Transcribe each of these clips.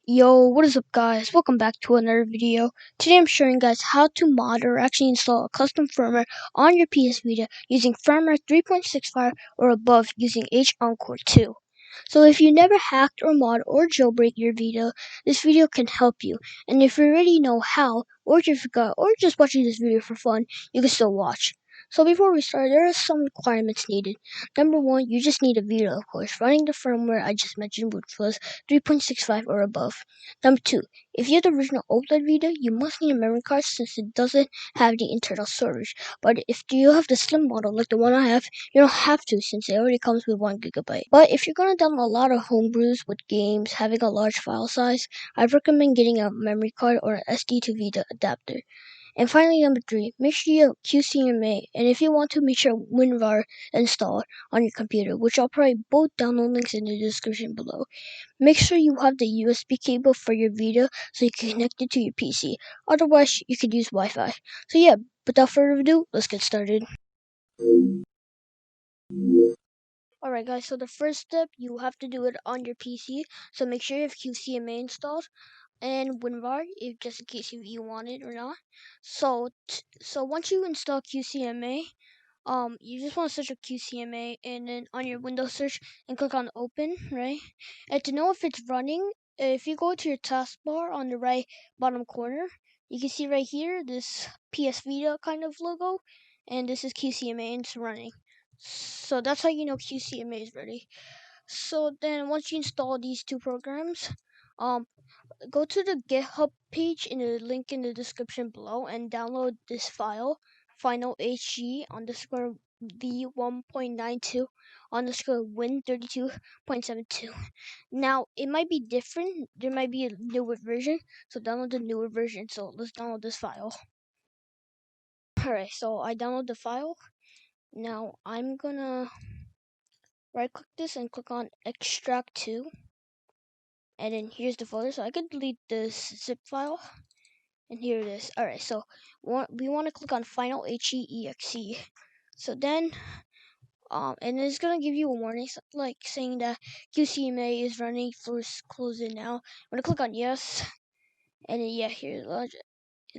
Yo, what is up guys? Welcome back to another video. Today I'm showing you guys how to mod or actually install a custom firmware on your PS Vita using firmware 3.65 or above using h-encore 2. So if you never hacked or mod or jailbreak your Vita, this video can help you. And if you already know how, or if you forgot, or just watching this video for fun, you can still watch. So before we start, there are some requirements needed. Number one, you just need a Vita, of course, running the firmware I just mentioned, which was 3.65 or above. Number two, if you have the original OLED Vita, you must need a memory card since it doesn't have the internal storage. But if you have the slim model like the one I have, you don't have to since it already comes with 1 GB. But if you're gonna download a lot of homebrews with games having a large file size, I'd recommend getting a memory card or an SD to Vita adapter. And finally, number three, make sure you have QCMA, and if you want to, make sure WinRAR installed on your computer, which I'll probably both download links in the description below. Make sure you have the USB cable for your Vita so you can connect it to your PC. Otherwise, you could use Wi-Fi. So yeah, without further ado, let's get started. Alright guys, so the first step, you have to do it on your PC. So make sure you have QCMA installed and WinRAR, if just in case you want it or not. So once you install QCMA, you just want to search for QCMA and then on your Windows search and click on open, right? And to know if it's running, if you go to your taskbar on the right bottom corner, you can see right here this PS Vita kind of logo, and this is QCMA and it's running. So that's how you know QCMA is ready. So then once you install these two programs, go to the GitHub page in the link in the description below and download this file, final HG underscore v1.92 underscore win32.72. Now it might be different. There might be a newer version, so download the newer version. So let's download this file. Alright, so I download the file. Now I'm gonna right click this and click on extract to, and then here's the folder. So I could delete this zip file. And here it is. Alright, so we want to click on final HEEXE. So then, and it's going to give you a warning, like saying that QCMA is running, first close it now. I'm going to click on yes. And then, yeah, here it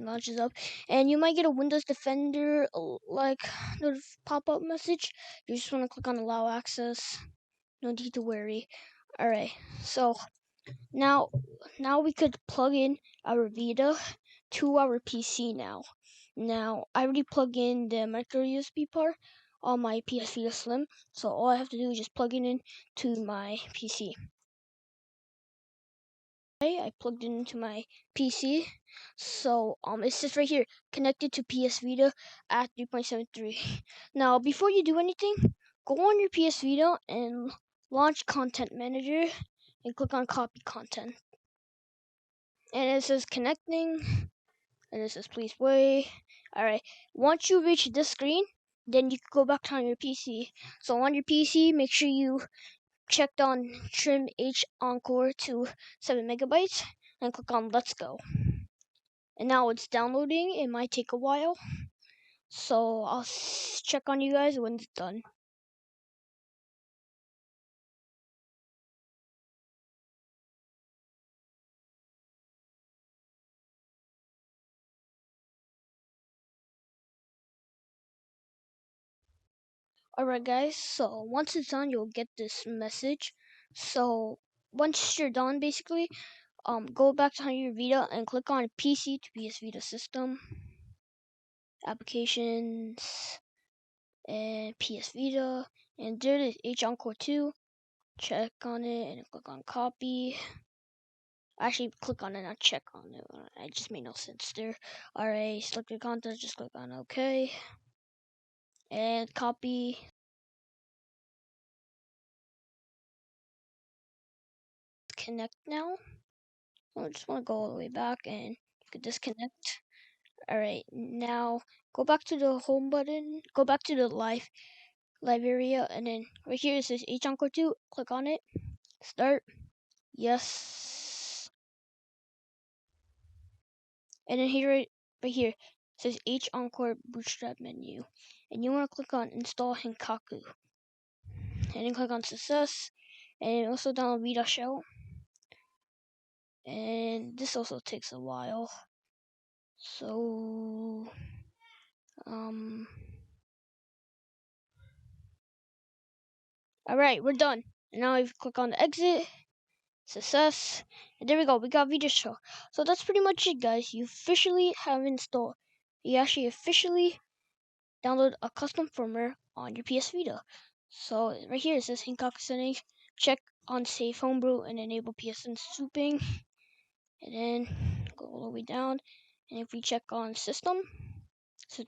launches up. And you might get a Windows Defender, like, pop-up message. You just want to click on allow access. No need to worry. Alright, so now we could plug in our Vita to our PC now. Now, I already plugged in the micro USB part on my PS Vita Slim, so all I have to do is just plug it in to my PC. Okay, I plugged it into my PC, so it says right here, connected to PS Vita at 3.73. Now, before you do anything, go on your PS Vita and launch Content Manager and click on Copy Content. And it says connecting. And it says please wait. Alright, once you reach this screen, then you can go back on your PC. So on your PC, make sure you checked on trim h-encore to 7 megabytes and click on let's go. And now it's downloading. It might take a while, so I'll check on you guys when it's done. Alright guys, so once it's done, you'll get this message. So once you're done, basically, go back to your Vita and click on PC to PS Vita system, applications, and PS Vita, and there it is, h-encore 2. Check on it and click on copy. Actually, click on it, not check on it. It just made no sense there. Alright, select your content, just click on OK. And copy. Connect now. I just want to go all the way back and you can disconnect. Alright, now go back to the home button, go back to the live area, and then right here it says h-encore 2, click on it, start, yes, and then here, right here, it says h-encore bootstrap menu, and you want to click on install Handycam, and then click on success, and also download Vita Shell, this also takes a while. So alright, we're done. And now if you click on the exit, success, and there we go, we got video show. So that's pretty much it, guys. You officially have installed, you actually officially download a custom firmware on your PS Vita. So right here it says h-encore settings, check on save homebrew and enable PSN swooping, and then go all the way down, and if we check on system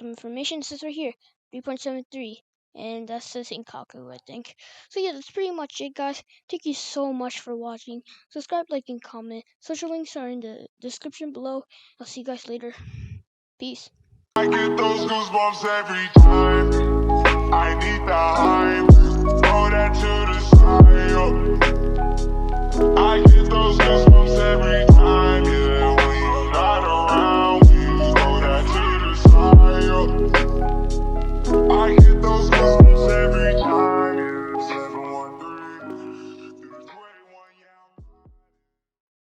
information, it says right here 3.73, and that says h-encore, I think. So yeah, that's pretty much it, guys. Thank you so much for watching. Subscribe, like, and comment. Social links are in the description below. I'll see you guys later. Peace. I get those goosebumps every time. I need the hype. Throw that to the side. I get those goosebumps.